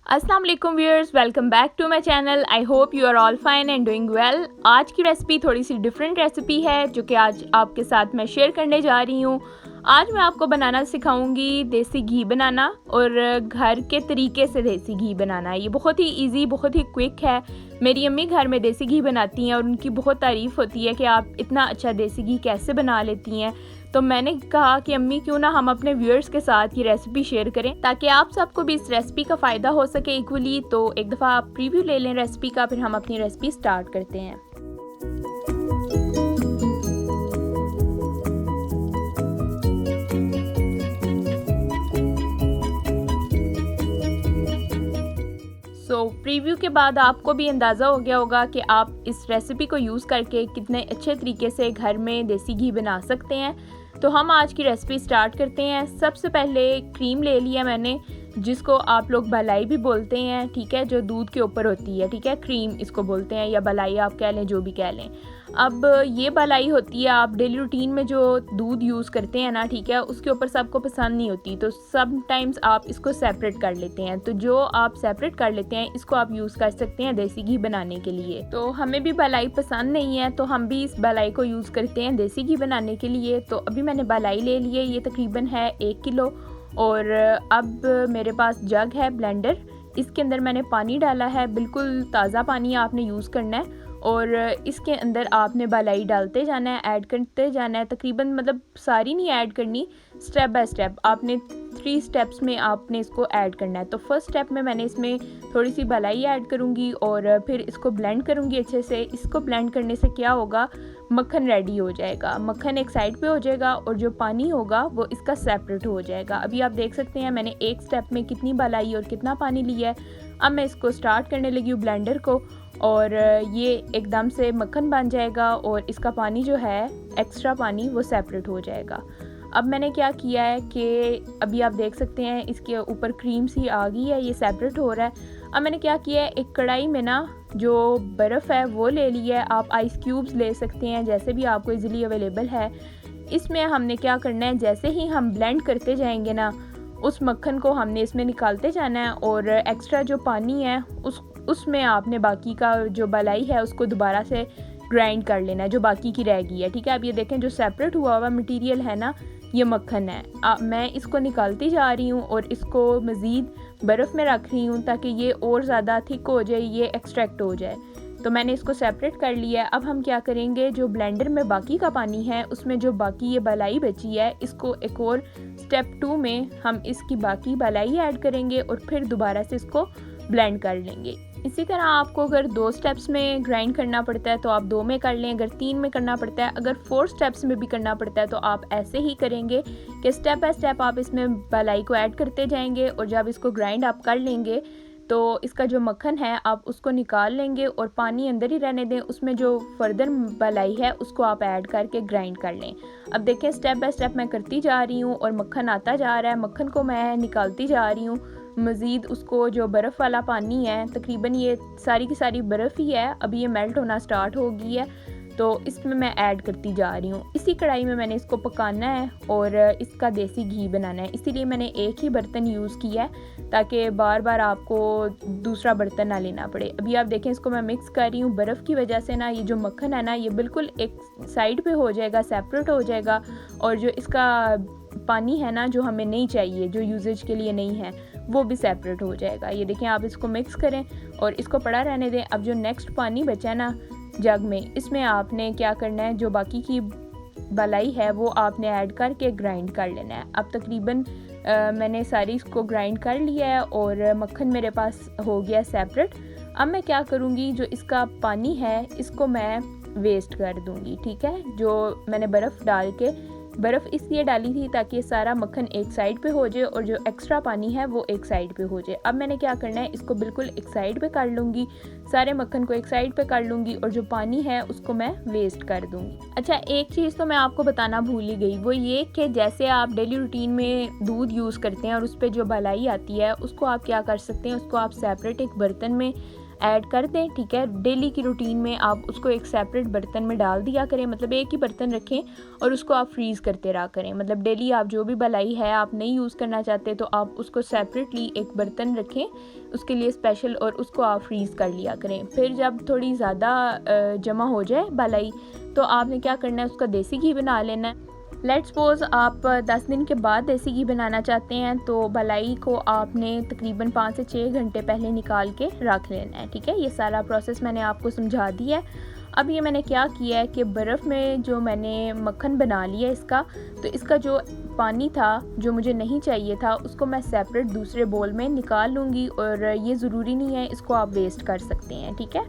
अस्सलाम वालेकुम viewers, welcome back to my channel. I hope you are all fine and doing well. आज की recipe थोड़ी सी different recipe है जो कि आज आपके साथ मैं शेयर करने जा रही हूँ। आज मैं आपको बनाना सिखाऊंगी देसी घी बनाना और घर के तरीके से देसी घी बनाना। ये बहुत ही इजी, बहुत ही क्विक है। मेरी अम्मी घर में देसी घी बनाती हैं और उनकी बहुत तारीफ़ होती है कि आप इतना अच्छा देसी घी कैसे बना लेती हैं। तो मैंने कहा कि अम्मी क्यों ना हम अपने व्यूअर्स के साथ ये रेसिपी शेयर करें ताकि आप सबको भी इस रेसिपी का फ़ायदा हो सके इक्वली। तो एक दफ़ा आप प्रीव्यू ले लें रेसिपी का, फिर हम अपनी रेसिपी स्टार्ट करते हैं। प्रीव्यू के बाद आपको भी अंदाज़ा हो गया होगा कि आप इस रेसिपी को यूज़ करके कितने अच्छे तरीके से घर में देसी घी बना सकते हैं। तो हम आज की रेसिपी स्टार्ट करते हैं। सबसे पहले क्रीम ले लिया मैंने, जिसको आप लोग बलाई भी बोलते हैं, ठीक है, जो दूध के ऊपर होती है, ठीक है, क्रीम इसको बोलते हैं या बलाई आप कह लें, जो भी कह लें। अब ये बलाई होती है, आप डेली रूटीन में जो दूध यूज़ करते हैं ना, ठीक है, उसके ऊपर सबको पसंद नहीं होती, तो समटाइम्स आप इसको सेपरेट कर लेते हैं। तो जो आप सेपरेट कर लेते हैं इसको आप यूज़ कर सकते हैं देसी घी बनाने के लिए। तो हमें भी बलाई पसंद नहीं है तो हम भी इस बलाई को यूज़ करते हैं देसी घी बनाने के लिए। तो अभी मैंने बलाई ले ली है, ये तकरीबन है 1 किलो। और अब मेरे पास जग है, ब्लेंडर, इसके अंदर मैंने पानी डाला है, बिल्कुल ताज़ा पानी आपने यूज़ करना है। और इसके अंदर आपने बलाई डालते जाना है, ऐड करते जाना है, तकरीबन मतलब सारी नहीं ऐड करनी, स्टेप बाय स्टेप आपने 3 स्टेप्स में आपने इसको ऐड करना है। तो फर्स्ट स्टेप में मैंने इसमें थोड़ी सी बलाई ऐड करूँगी और फिर इसको ब्लेंड करूँगी अच्छे से। इसको ब्लेंड करने से क्या होगा, मक्खन रेडी हो जाएगा, मक्खन एक साइड पे हो जाएगा और जो पानी होगा वो इसका सेपरेट हो जाएगा। अभी आप देख सकते हैं मैंने एक स्टेप में कितनी बलाई और कितना पानी लिया है। अब मैं इसको स्टार्ट करने लगी हूँ ब्लेंडर को, और ये एकदम से मक्खन बन जाएगा और इसका पानी जो है, एक्स्ट्रा पानी, वो सेपरेट हो जाएगा। अब मैंने क्या किया है कि अभी आप देख सकते हैं इसके ऊपर क्रीम सी आ गई है, ये सेपरेट हो रहा है। अब मैंने क्या किया है, एक कढ़ाई में ना जो बर्फ़ है वो ले लिया है, आप आइस क्यूब्स ले सकते हैं, जैसे भी आपको इजीली अवेलेबल है। इसमें हमने क्या करना है, जैसे ही हम ब्लेंड करते जाएंगे ना, उस मक्खन को हमने इसमें निकालते जाना है और एक्स्ट्रा जो पानी है उसमें आपने बाकी का जो बलाई है उसको दोबारा से ग्राइंड कर लेना है, जो बाकी की रह गई है, ठीक है। अब ये देखें जो सेपरेट हुआ हुआ मटेरियल है ना, ये मक्खन है। मैं इसको निकालती जा रही हूँ और इसको मज़ीद बर्फ़ में रख रही हूँ ताकि ये और ज़्यादा थिक हो जाए, ये एक्सट्रैक्ट हो जाए। तो मैंने इसको सेपरेट कर लिया है। अब हम क्या करेंगे, जो ब्लेंडर में बाकी का पानी है उसमें जो बाकी ये बलाई बची है, इसको एक और स्टेप 2 में हम इसकी बाकी बलाई ऐड करेंगे और फिर दोबारा से इसको ब्लेंड कर लेंगे। इसी तरह आपको अगर 2 स्टेप्स में ग्राइंड करना पड़ता है तो आप 2 में कर लें, अगर 3 में करना पड़ता है, अगर 4 स्टेप्स में भी करना पड़ता है तो आप ऐसे ही करेंगे कि स्टेप बाय स्टेप आप इसमें बलाई को ऐड करते जाएंगे और जब इसको ग्राइंड आप कर लेंगे तो इसका जो मक्खन है आप उसको निकाल लेंगे और पानी अंदर ही रहने दें। उसमें जो फर्दर बलाई है उसको आप ऐड करके ग्राइंड कर लें। अब देखें स्टेप बाय स्टेप मैं करती जा रही हूँ और मक्खन आता जा रहा है, मक्खन को मैं निकालती जा रही हूँ। मज़ीद उसको जो बर्फ़ वाला पानी है, तकरीबन ये सारी की सारी बर्फ़ ही है, अभी ये मेल्ट होना स्टार्ट हो गई है, तो इसमें मैं ऐड करती जा रही हूँ। इसी कढ़ाई में मैंने इसको पकाना है और इसका देसी घी बनाना है, इसीलिए मैंने एक ही बर्तन यूज़ किया है ताकि बार बार आपको दूसरा बर्तन ना लेना पड़े। अभी आप देखें इसको मैं मिक्स कर रही हूँ, बर्फ़ की वजह से ना ये जो मक्खन है ना, ये बिल्कुल एक साइड पे हो जाएगा, सेपरेट हो जाएगा, और जो इसका पानी है ना, जो हमें नहीं चाहिए, जो यूजेज के लिए नहीं है, वो भी सेपरेट हो जाएगा। ये देखें, आप इसको मिक्स करें और इसको पड़ा रहने दें। अब जो नेक्स्ट पानी बचा है ना जग में, इसमें आपने क्या करना है, जो बाकी की बलाई है वो आपने ऐड करके ग्राइंड कर लेना है। अब तकरीबन मैंने सारी इसको ग्राइंड कर लिया है और मक्खन मेरे पास हो गया सेपरेट। अब मैं क्या करूँगी, जो इसका पानी है इसको मैं वेस्ट कर दूँगी, ठीक है। जो मैंने बर्फ़ इसलिए डाली थी ताकि सारा मक्खन एक साइड पे हो जाए और जो एक्स्ट्रा पानी है वो एक साइड पे हो जाए। अब मैंने क्या करना है, इसको बिल्कुल एक साइड पे कर लूँगी, सारे मक्खन को एक साइड पे कर लूँगी और जो पानी है उसको मैं वेस्ट कर दूँगी। अच्छा, एक चीज़ तो मैं आपको बताना भूल ही गई, वो ये कि जैसे आप डेली रूटीन में दूध यूज़ करते हैं और उस पर जो बलाई आती है उसको आप क्या कर सकते हैं, उसको आप सेपरेट एक बर्तन में ऐड कर दें, ठीक है। डेली की रूटीन में आप उसको एक सेपरेट बर्तन में डाल दिया करें, मतलब एक ही बर्तन रखें और उसको आप फ्रीज़ करते रहा करें। मतलब डेली आप जो भी मलाई है आप नहीं यूज़ करना चाहते तो आप उसको सेपरेटली एक बर्तन रखें उसके लिए स्पेशल, और उसको आप फ्रीज़ कर लिया करें। फिर जब थोड़ी ज़्यादा जमा हो जाए मलाई तो आपने क्या करना है, उसका देसी घी बना लेना है। लेट्स सपोज़ आप 10 दिन के बाद देसी घी बनाना चाहते हैं तो मलाई को आपने तकरीबन 5 से 6 घंटे पहले निकाल के रख लेना है, ठीक है। ये सारा प्रोसेस मैंने आपको समझा दिया है। अब ये मैंने क्या किया है कि बर्फ़ में जो मैंने मक्खन बना लिया इसका, तो इसका जो पानी था जो मुझे नहीं चाहिए था उसको मैं सेपरेट दूसरे बोल में निकाल लूँगी, और ये ज़रूरी नहीं है इसको आप वेस्ट कर सकते हैं, ठीक है।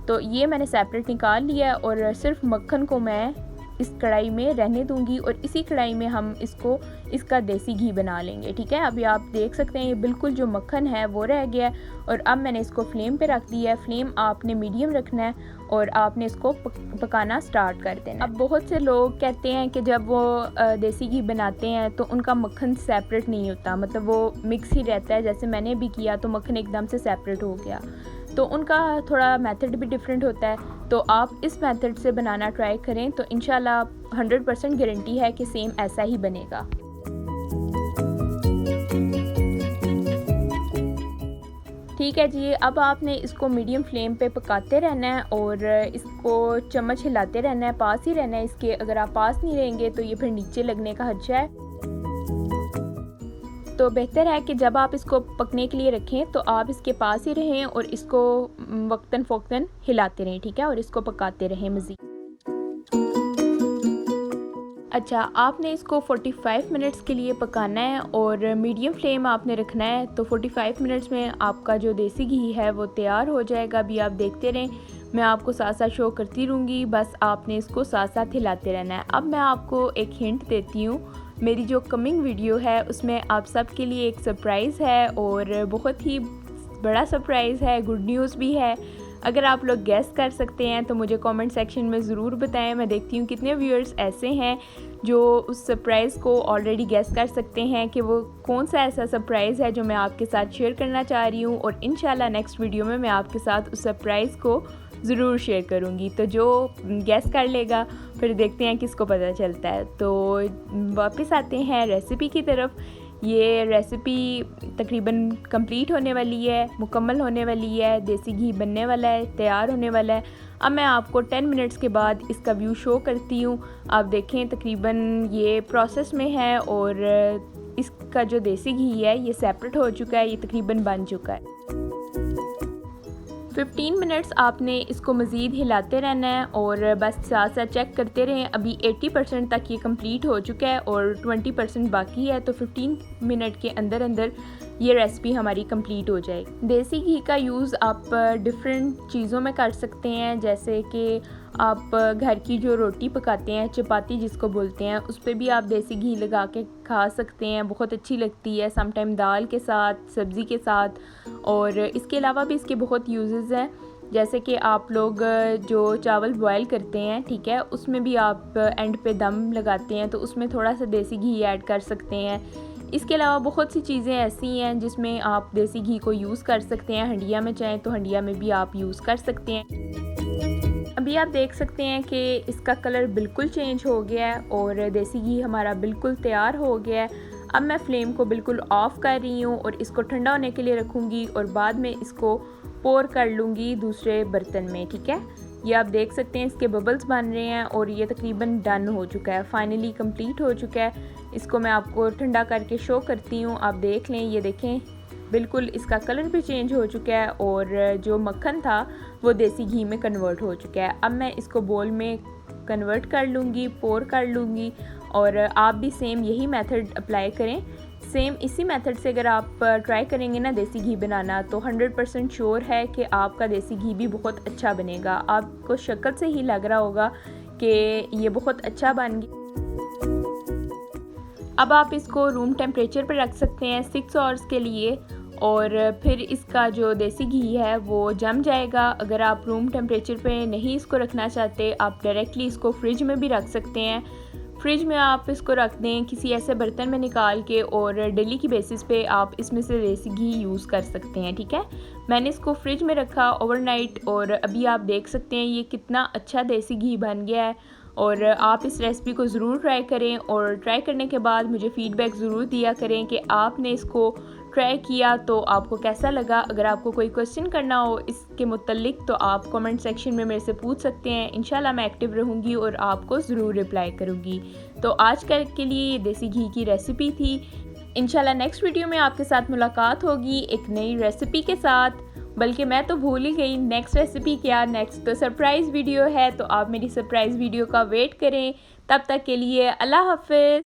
तो ये मैंने सेपरेट निकाल लिया है और सिर्फ मक्खन को मैं इस कढ़ाई में रहने दूंगी और इसी कढ़ाई में हम इसका देसी घी बना लेंगे, ठीक है। अभी आप देख सकते हैं ये बिल्कुल जो मक्खन है वो रह गया है, और अब मैंने इसको फ्लेम पे रख दिया है। फ्लेम आपने मीडियम रखना है और आपने इसको पकाना स्टार्ट कर देना। अब बहुत से लोग कहते हैं कि जब वो देसी घी बनाते हैं तो उनका मक्खन सेपरेट नहीं होता, मतलब वो मिक्स ही रहता है। जैसे मैंने भी किया तो मक्खन एकदम से सेपरेट हो गया, तो उनका थोड़ा मेथड भी डिफरेंट होता है। तो आप इस मेथड से बनाना ट्राई करें तो इंशाल्लाह 100% गारंटी है कि सेम ऐसा ही बनेगा। ठीक है जी, अब आपने इसको मीडियम फ्लेम पे पकाते रहना है और इसको चम्मच हिलाते रहना है, पास ही रहना है इसके। अगर आप पास नहीं रहेंगे तो ये फिर नीचे लगने का खदशा है। तो बेहतर है कि जब आप इसको पकने के लिए रखें तो आप इसके पास ही रहें और इसको वक्तन फ़ौक्तन हिलाते रहें, ठीक है, और इसको पकाते रहें मज़ीद। अच्छा, आपने इसको 45 मिनट्स के लिए पकाना है और मीडियम फ्लेम आपने रखना है। तो 45 मिनट्स में आपका जो देसी घी है वो तैयार हो जाएगा। अभी आप देखते रहें, मैं आपको साथ साथ शो करती रहूँगी, बस आपने इसको साथ साथ हिलाते रहना है। अब मैं आपको एक हिंट देती हूँ, मेरी जो कमिंग वीडियो है उसमें आप सब के लिए एक सरप्राइज़ है और बहुत ही बड़ा सरप्राइज़ है, गुड न्यूज़ भी है। अगर आप लोग गेस कर सकते हैं तो मुझे कमेंट सेक्शन में ज़रूर बताएं। मैं देखती हूँ कितने व्यूअर्स ऐसे हैं जो उस सरप्राइज़ को ऑलरेडी गेस कर सकते हैं कि वो कौन सा ऐसा सरप्राइज़ है जो मैं आपके साथ शेयर करना चाह रही हूँ, और इंशाल्लाह नेक्स्ट वीडियो में मैं आपके साथ उस सरप्राइज़ को ज़रूर शेयर करूँगी। तो जो गेस कर लेगा फिर देखते हैं किसको पता चलता है। तो वापस आते हैं रेसिपी की तरफ। ये रेसिपी तकरीबन कंप्लीट होने वाली है, मुकम्मल होने वाली है, देसी घी बनने वाला है, तैयार होने वाला है। अब मैं आपको 10 मिनट्स के बाद इसका व्यू शो करती हूँ। आप देखें तकरीबन ये प्रोसेस में है और इसका जो देसी घी है ये सेपरेट हो चुका है, ये तकरीबन बन चुका है। 15 मिनट्स आपने इसको मज़ीद हिलाते रहना है और बस साथ साथ चेक करते रहें। अभी 80% तक ये कंप्लीट हो चुका है और 20% बाकी है, तो 15 मिनट के अंदर अंदर ये रेसिपी हमारी कंप्लीट हो जाएगी। देसी घी का यूज़ आप डिफरेंट चीज़ों में कर सकते हैं, जैसे कि आप घर की जो रोटी पकाते हैं, चपाती जिसको बोलते हैं, उस पर भी आप देसी घी लगा के खा सकते हैं, बहुत अच्छी लगती है। सम टाइम दाल के साथ, सब्ज़ी के साथ, और इसके अलावा भी इसके बहुत यूजेस हैं। जैसे कि आप लोग जो चावल बॉयल करते हैं, ठीक है, उसमें भी आप एंड पे दम लगाते हैं तो उसमें थोड़ा सा देसी घी ऐड कर सकते हैं। इसके अलावा बहुत सी चीज़ें ऐसी हैं जिसमें आप देसी घी को यूज़ कर सकते हैं। हंडिया में चाहें तो हंडिया में भी आप यूज़ कर सकते हैं। अभी आप देख सकते हैं कि इसका कलर बिल्कुल चेंज हो गया है और देसी घी हमारा बिल्कुल तैयार हो गया है। अब मैं फ्लेम को बिल्कुल ऑफ़ कर रही हूँ और इसको ठंडा होने के लिए रखूँगी और बाद में इसको पोर कर लूँगी दूसरे बर्तन में, ठीक है। ये आप देख सकते हैं इसके बबल्स बन रहे हैं और ये तकरीबन डन हो चुका है, फाइनली कंप्लीट हो चुका है। इसको मैं आपको ठंडा करके शो करती हूँ। आप देख लें, ये देखें बिल्कुल इसका कलर भी चेंज हो चुका है और जो मक्खन था वो देसी घी में कन्वर्ट हो चुका है। अब मैं इसको बोल में कन्वर्ट कर लूँगी, पोर कर लूँगी, और आप भी सेम यही मेथड अप्लाई करें। सेम इसी मेथड से अगर आप ट्राई करेंगे ना देसी घी बनाना, तो 100% श्योर है कि आपका देसी घी भी बहुत अच्छा बनेगा। आपको शक्ल से ही लग रहा होगा कि ये बहुत अच्छा बन गया। अब आप इसको रूम टेम्परेचर पर रख सकते हैं 6 आवर्स के लिए, और फिर इसका जो देसी घी है वो जम जाएगा। अगर आप रूम टेम्परेचर पे नहीं इसको रखना चाहते, आप डायरेक्टली इसको फ्रिज में भी रख सकते हैं। फ्रिज में आप इसको रख दें किसी ऐसे बर्तन में निकाल के, और डेली की बेसिस पे आप इसमें से देसी घी यूज़ कर सकते हैं। ठीक है, मैंने इसको फ्रिज में रखा ओवरनाइट, और अभी आप देख सकते हैं ये कितना अच्छा देसी घी बन गया है। और आप इस रेसिपी को ज़रूर ट्राई करें, और ट्राई करने के बाद मुझे फ़ीडबैक ज़रूर दिया करें कि आपने इसको ट्राई किया तो आपको कैसा लगा। अगर आपको कोई क्वेश्चन करना हो इसके मुतल्लिक तो आप कमेंट सेक्शन में मेरे से पूछ सकते हैं। इंशाल्लाह मैं एक्टिव रहूँगी और आपको ज़रूर रिप्लाई करूँगी। तो आज कल के लिए ये देसी घी की रेसिपी थी। इंशाल्लाह नेक्स्ट वीडियो में आपके साथ मुलाकात होगी एक नई रेसिपी के साथ। बल्कि मैं तो भूल ही गई नेक्स्ट रेसिपी क्या, नेक्स्ट तो सरप्राइज़ वीडियो है, तो आप मेरी सरप्राइज़ वीडियो का वेट करें। तब तक के लिए अल्लाह हाफ़िज़।